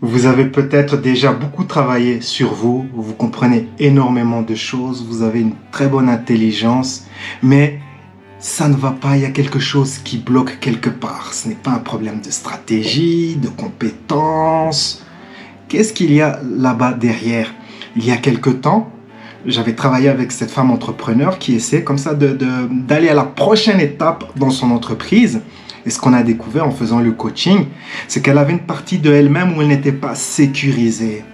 Vous avez peut-être déjà beaucoup travaillé sur vous, vous comprenez énormément de choses, vous avez une très bonne intelligence, mais ça ne va pas, il y a quelque chose qui bloque quelque part. Ce n'est pas un problème de stratégie, de compétences. Qu'est-ce qu'il y a là-bas derrière? Il y a quelque temps, j'avais travaillé avec cette femme entrepreneur qui essaie comme ça d'aller à la prochaine étape dans son entreprise. Et ce qu'on a découvert en faisant le coaching, c'est qu'elle avait une partie de elle-même où elle n'était pas sécurisée.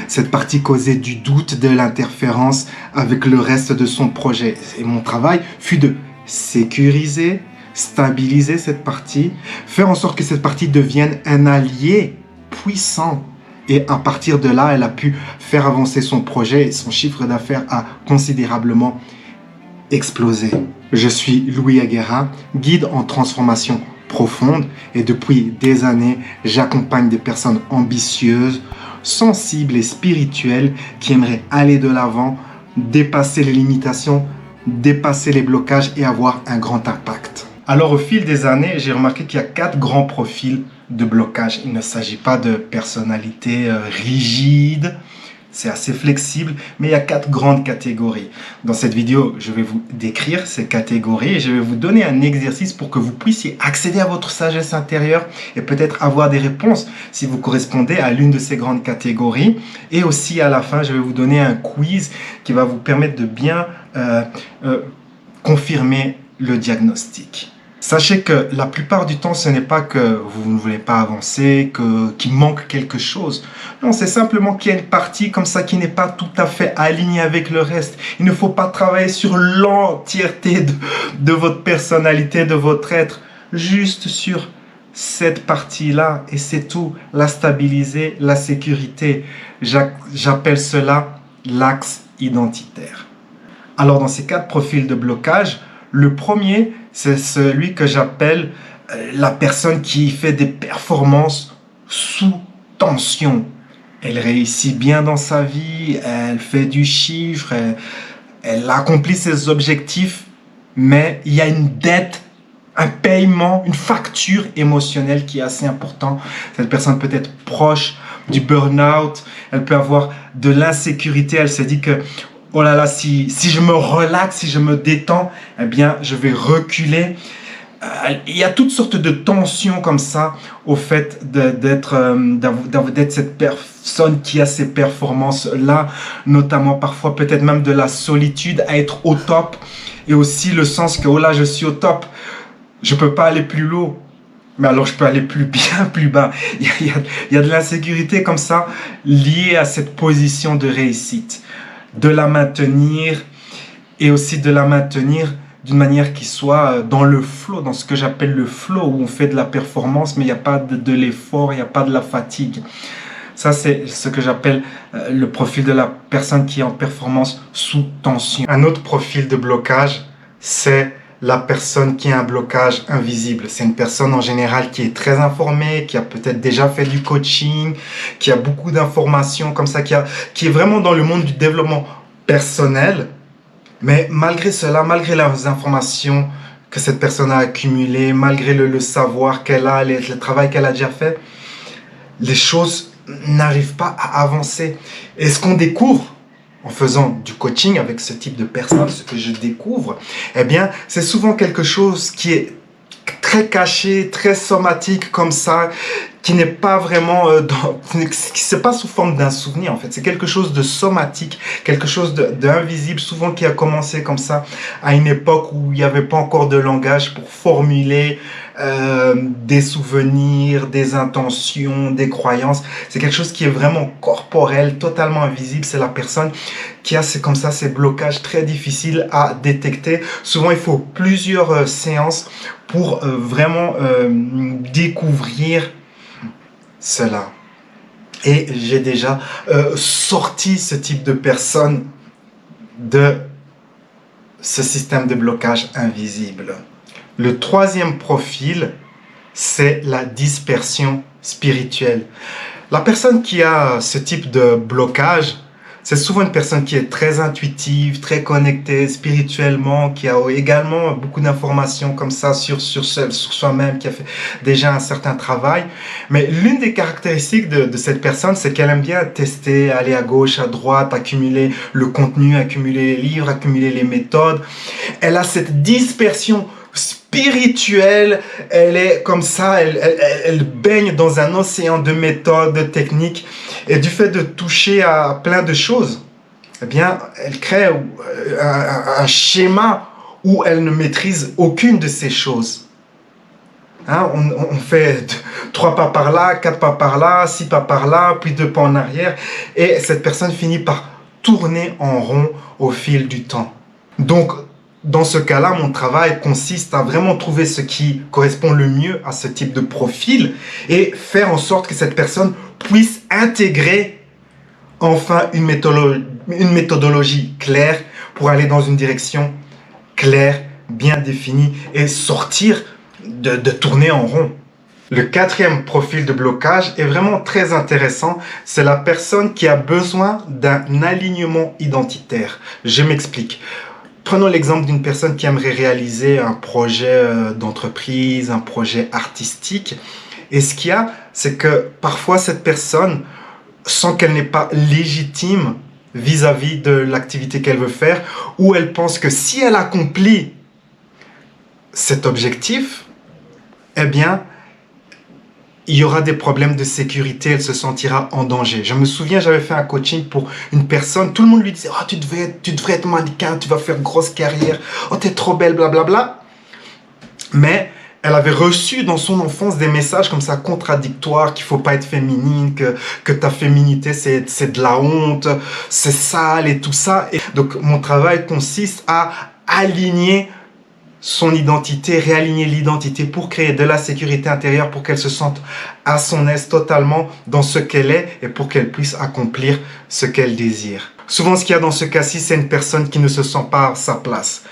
Cette partie causait du doute, de l'interférence avec le reste de son projet. Et mon travail fut de sécuriser, stabiliser cette partie, faire en sorte que cette partie devienne un allié puissant. Et à partir de là, elle a pu faire avancer son projet et son chiffre d'affaires a considérablement explosé. Je suis Louis Aguera, guide en transformation profonde et depuis des années, j'accompagne des personnes ambitieuses, sensibles et spirituelles qui aimeraient aller de l'avant, dépasser les limitations, dépasser les blocages et avoir un grand impact. Alors au fil des années, j'ai remarqué qu'il y a 4 grands profils de blocage. Il ne s'agit pas de personnalité rigide, c'est assez flexible, mais il y a 4 grandes catégories. Dans cette vidéo, je vais vous décrire ces catégories et je vais vous donner un exercice pour que vous puissiez accéder à votre sagesse intérieure et peut-être avoir des réponses si vous correspondez à l'une de ces grandes catégories. Et aussi à la fin, je vais vous donner un quiz qui va vous permettre de bien confirmer le diagnostic. Sachez que la plupart du temps, ce n'est pas que vous ne voulez pas avancer, qu'il manque quelque chose. Non, c'est simplement qu'il y a une partie comme ça qui n'est pas tout à fait alignée avec le reste. Il ne faut pas travailler sur l'entièreté de votre personnalité, de votre être, juste sur cette partie-là et c'est tout. La stabiliser, la sécurité. J'appelle cela l'axe identitaire. Alors, dans ces 4 profils de blocage, le premier, c'est celui que j'appelle la personne qui fait des performances sous tension. Elle réussit bien dans sa vie, elle fait du chiffre, elle accomplit ses objectifs, mais il y a une dette, un paiement, une facture émotionnelle qui est assez important. Cette personne peut être proche du burn-out, elle peut avoir de l'insécurité, elle se dit que oh là là, si je me relaxe, si je me détends, eh bien, je vais reculer. Il y a toutes sortes de tensions comme ça au fait d'être cette personne qui a ces performances-là, notamment parfois peut-être même de la solitude, à être au top. Et aussi le sens que, oh là, je suis au top, je ne peux pas aller plus haut. Mais alors je peux aller bien plus bas. Il y a de l'insécurité comme ça liée à cette position de réussite. De la maintenir et aussi de la maintenir d'une manière qui soit dans le flow, dans ce que j'appelle le flow, où on fait de la performance, mais il n'y a pas de l'effort, il n'y a pas de la fatigue. Ça, c'est ce que j'appelle le profil de la personne qui est en performance sous tension. Un autre profil de blocage, c'est la personne qui a un blocage invisible. C'est une personne en général qui est très informée, qui a peut-être déjà fait du coaching, qui a beaucoup d'informations comme ça, qui est vraiment dans le monde du développement personnel. Mais malgré cela, malgré les informations que cette personne a accumulées, malgré le savoir qu'elle a, le travail qu'elle a déjà fait, les choses n'arrivent pas à avancer. Et ce qu'on découvre en faisant du coaching avec ce type de personnes, ce que je découvre, eh bien, c'est souvent quelque chose qui est très caché, très somatique comme ça, qui n'est pas vraiment, c'est pas sous forme d'un souvenir en fait, c'est quelque chose de somatique, quelque chose d'invisible, souvent qui a commencé comme ça à une époque où il n'y avait pas encore de langage pour formuler des souvenirs, des intentions, des croyances. C'est quelque chose qui est vraiment corporel, totalement invisible. C'est la personne qui a comme ça ces blocages très difficiles à détecter. Souvent, il faut plusieurs séances pour vraiment découvrir cela. Et j'ai déjà sorti ce type de personne de ce système de blocage invisible. Le troisième profil, c'est la dispersion spirituelle. La personne qui a ce type de blocage C'est souvent une personne qui est très intuitive, très connectée spirituellement, qui a également beaucoup d'informations comme ça sur soi-même, qui a fait déjà un certain travail. Mais l'une des caractéristiques de cette personne, c'est qu'elle aime bien tester, aller à gauche, à droite, accumuler le contenu, accumuler les livres, accumuler les méthodes. Elle a cette dispersion spirituelle, elle est comme ça, elle baigne dans un océan de méthodes, de techniques, et du fait de toucher à plein de choses, eh bien, elle crée un schéma où elle ne maîtrise aucune de ces choses. Hein, on fait 3 pas par là, 4 pas par là, 6 pas par là, puis 2 pas en arrière, et cette personne finit par tourner en rond au fil du temps. Donc, dans ce cas-là, mon travail consiste à vraiment trouver ce qui correspond le mieux à ce type de profil et faire en sorte que cette personne puisse intégrer enfin une méthodologie claire pour aller dans une direction claire, bien définie et sortir de tourner en rond. Le 4e profil de blocage est vraiment très intéressant. C'est la personne qui a besoin d'un alignement identitaire. Je m'explique. Prenons l'exemple d'une personne qui aimerait réaliser un projet d'entreprise, un projet artistique. Et ce qu'il y a, c'est que parfois cette personne sent qu'elle n'est pas légitime vis-à-vis de l'activité qu'elle veut faire, ou elle pense que si elle accomplit cet objectif, eh bien, il y aura des problèmes de sécurité, elle se sentira en danger. Je me souviens, j'avais fait un coaching pour une personne, tout le monde lui disait « Oh, tu devrais être mannequin, tu vas faire grosse carrière, oh, t'es trop belle, blablabla. » Mais elle avait reçu dans son enfance des messages comme ça contradictoires, qu'il faut pas être féminine, que ta féminité c'est de la honte, c'est sale et tout ça. Et donc mon travail consiste à aligner son identité, réaligner l'identité pour créer de la sécurité intérieure, pour qu'elle se sente à son aise totalement dans ce qu'elle est et pour qu'elle puisse accomplir ce qu'elle désire. Souvent, ce qu'il y a dans ce cas-ci, c'est une personne qui ne se sent pas à sa place.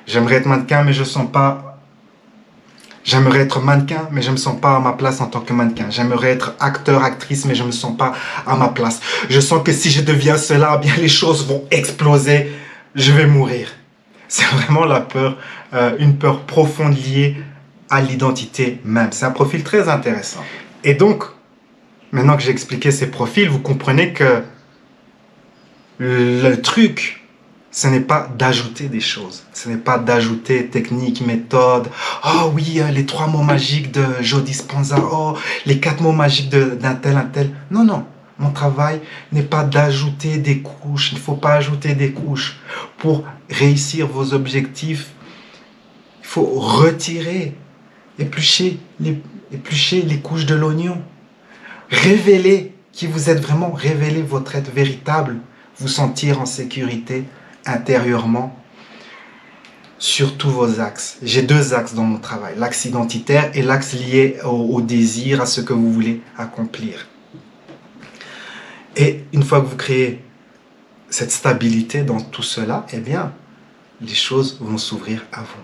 J'aimerais être mannequin, mais je sens pas... J'aimerais être mannequin, mais je me sens pas à ma place en tant que mannequin. J'aimerais être acteur, actrice, mais je me sens pas à ma place. Je sens que si je deviens cela, bien les choses vont exploser. Je vais mourir. C'est vraiment la peur, une peur profonde liée à l'identité même. C'est un profil très intéressant. Et donc, maintenant que j'ai expliqué ces profils, vous comprenez que le truc, ce n'est pas d'ajouter des choses. Ce n'est pas d'ajouter technique, méthode. Oh oui, les 3 mots magiques de Joe Dispenza. Oh, les 4 mots magiques d'un tel, un tel. Non, non. Mon travail n'est pas d'ajouter des couches. Il ne faut pas ajouter des couches. Pour réussir vos objectifs, il faut retirer, éplucher les couches de l'oignon. Révéler qui vous êtes vraiment, révéler votre être véritable, vous sentir en sécurité intérieurement sur tous vos axes. J'ai 2 axes dans mon travail, l'axe identitaire et l'axe lié au désir, à ce que vous voulez accomplir. Et une fois que vous créez cette stabilité dans tout cela, eh bien, les choses vont s'ouvrir à vous.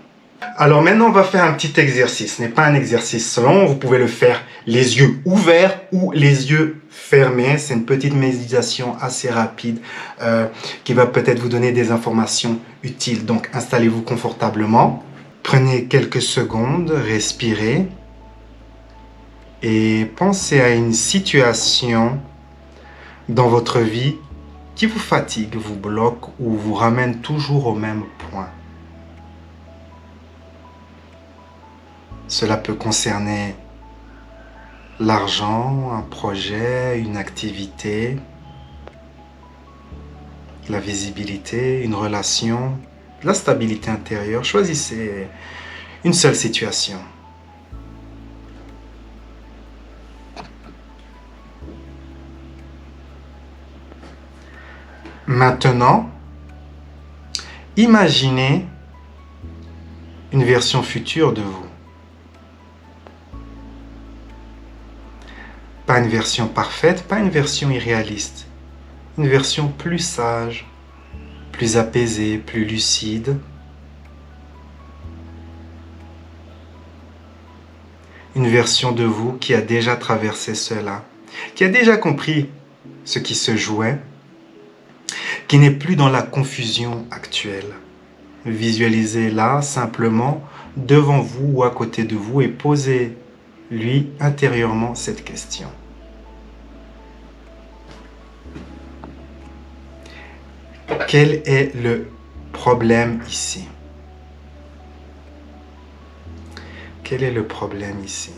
Alors maintenant, on va faire un petit exercice. Ce n'est pas un exercice long, vous pouvez le faire les yeux ouverts ou les yeux fermés. C'est une petite méditation assez rapide qui va peut-être vous donner des informations utiles. Donc, installez-vous confortablement. Prenez quelques secondes, respirez et pensez à une situation dans votre vie qui vous fatigue, vous bloque ou vous ramène toujours au même point. Cela peut concerner l'argent, un projet, une activité, la visibilité, une relation, la stabilité intérieure. Choisissez une seule situation. Maintenant, imaginez une version future de vous. Pas une version parfaite, pas une version irréaliste. Une version plus sage, plus apaisée, plus lucide. Une version de vous qui a déjà traversé cela, qui a déjà compris ce qui se jouait qui n'est plus dans la confusion actuelle. Visualisez-la simplement devant vous ou à côté de vous et posez-lui intérieurement cette question. Quel est le problème ici? Quel est le problème ici?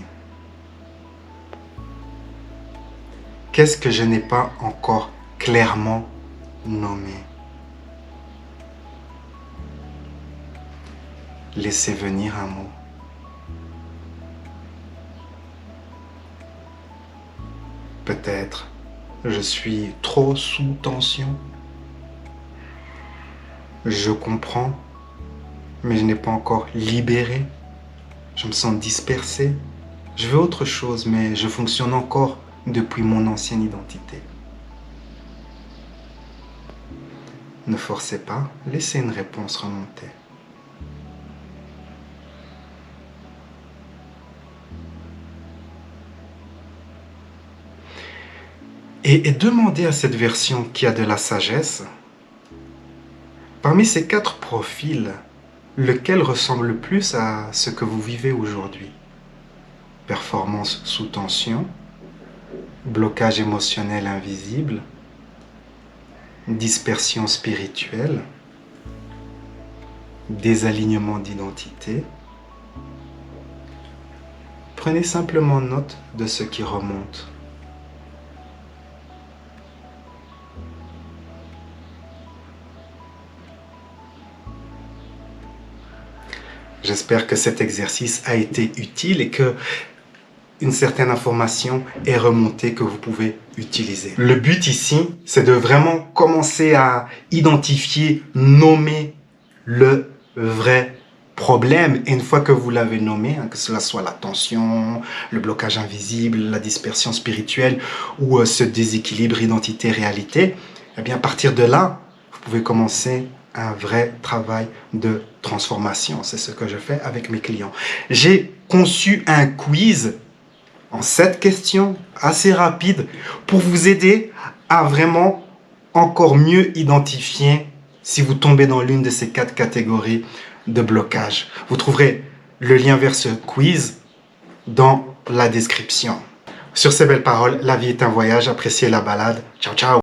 Qu'est-ce que je n'ai pas encore clairement nommé? Laissez venir un mot. Peut-être je suis trop sous tension. Je comprends, mais je n'ai pas encore libéré. Je me sens dispersé. Je veux autre chose, mais je fonctionne encore depuis mon ancienne identité. Ne forcez pas, laissez une réponse remonter. Et demandez à cette version qui a de la sagesse, parmi ces 4 profils, lequel ressemble le plus à ce que vous vivez aujourd'hui? Performance sous tension, blocage émotionnel invisible, dispersion spirituelle, désalignement d'identité. Prenez simplement note de ce qui remonte. J'espère que cet exercice a été utile et que une certaine information est remontée que vous pouvez utiliser. Le but ici, c'est de vraiment commencer à identifier, nommer le vrai problème. Et une fois que vous l'avez nommé, que cela soit la tension, le blocage invisible, la dispersion spirituelle ou ce déséquilibre identité-réalité, eh bien à partir de là, vous pouvez commencer un vrai travail de transformation. C'est ce que je fais avec mes clients. J'ai conçu un quiz en 7 questions assez rapides pour vous aider à vraiment encore mieux identifier si vous tombez dans l'une de ces 4 catégories de blocage. Vous trouverez le lien vers ce quiz dans la description. Sur ces belles paroles, la vie est un voyage, appréciez la balade. Ciao, ciao!